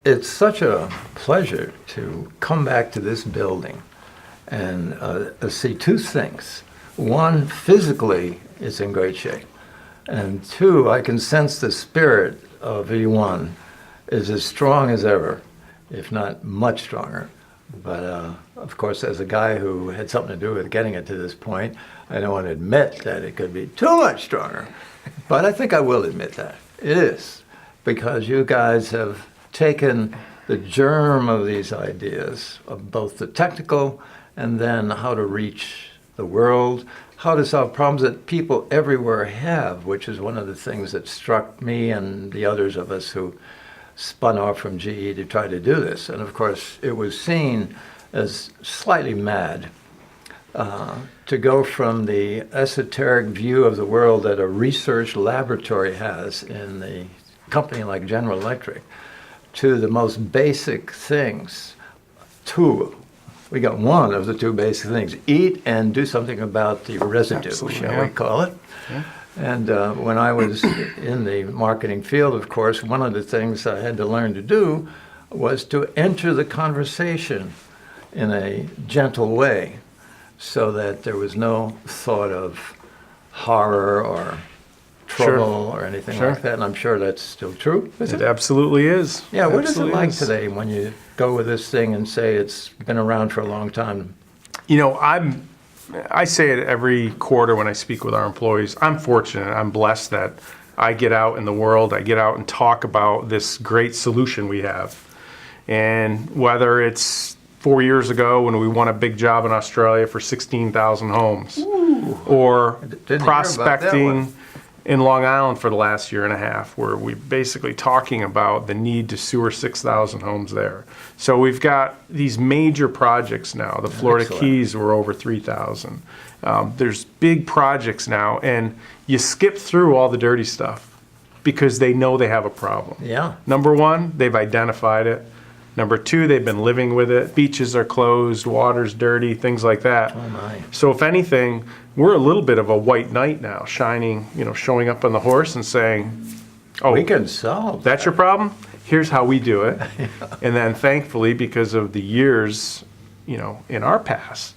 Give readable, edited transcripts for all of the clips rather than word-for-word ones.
It's such a pleasure to come back to this building and see two things. One, physically, it's in great shape. And two, I can sense the spirit of E1 is as strong as ever, if not much stronger. But of course, as a guy who had something to do with getting it to this point, I don't want to admit that it could be too much stronger. But I think I will admit that. It is, because you guys have taken the germ of these ideas, of both the technical and then how to reach the world, how to solve problems that people everywhere have, which is one of the things that struck me and the others of us who spun off from GE to try to do this. And of course, it was seen as slightly mad to go from the esoteric view of the world that a research laboratory has in a company like General Electric to the most basic things. We got one of the two basic things: eat and do something about the residue, shall we call it. Yeah. And when I was in the marketing field, of course, one of the things I had to learn to do was to enter the conversation in a gentle way so that there was no thought of horror or trouble or anything like that. And I'm sure that's still true. It absolutely is. Yeah, what is it like today when you go with this thing and say it's been around for a long time? You know, I say it every quarter when I speak with our employees. I'm fortunate, I'm blessed that I get out in the world, I get out and talk about this great solution we have. And whether it's 4 years ago when we won a big job in Australia for 16,000 homes, or prospecting in Long Island for the last year and a half, where we're basically talking about the need to sewer 6,000 homes there. So we've got these major projects now. The Florida Keys were over 3,000. There's big projects now, and you skip through all the dirty stuff because they know they have a problem. Yeah. Number one, they've identified it. Number two, they've been living with it. Beaches are closed, water's dirty, things like that. Oh my. So if anything, we're a little bit of a white knight now, shining, showing up on the horse and saying, oh, we can solve that's that. Your problem? Here's how we do it. Yeah. And then thankfully, because of the years, in our past,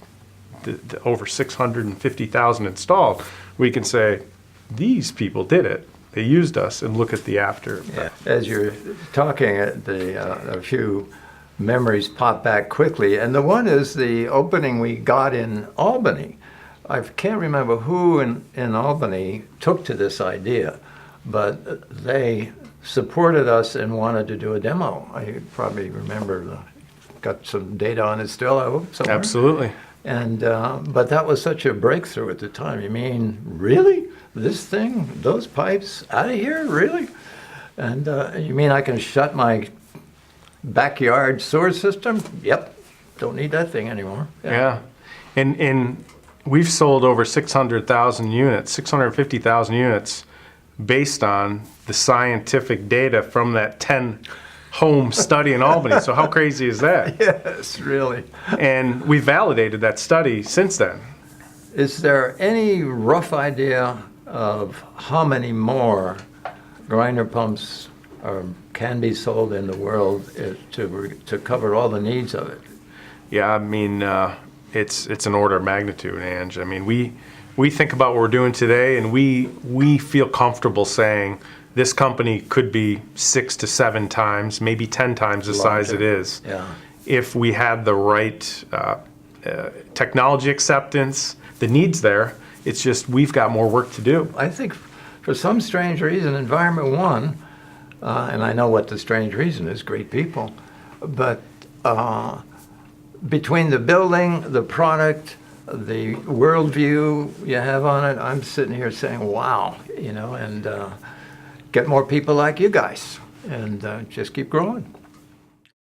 the over 650,000 installed, we can say, these people did it. They used us, and look at the after. Yeah. As you're talking, a few memories pop back quickly, and the one is the opening we got in Albany. I can't remember who in Albany took to this idea, but they supported us and wanted to do a demo. I probably remember, got some data on it still, I hope, somewhere. Absolutely. And but that was such a breakthrough at the time. You mean, really? This thing, those pipes, out of here, really? And you mean I can shut my backyard sewer system? Yep, don't need that thing anymore. Yeah. And we've sold over 600,000 units, 650,000 units based on the scientific data from that 10-home study in Albany. So how crazy is that? Yes, really. And we validated that study since then. Is there any rough idea of how many more grinder pumps can be sold in the world to cover all the needs of it? Yeah, I mean, it's an order of magnitude, Ange. I mean, we think about what we're doing today, and we feel comfortable saying this company could be 6 to 7 times, maybe 10 times the size it is. Yeah. If we had the right technology acceptance, the needs there. It's just we've got more work to do. I think for some strange reason, Environment One, and I know what the strange reason is, great people, but between the building, the product, the worldview you have on it, I'm sitting here saying, wow, and get more people like you guys, and just keep growing.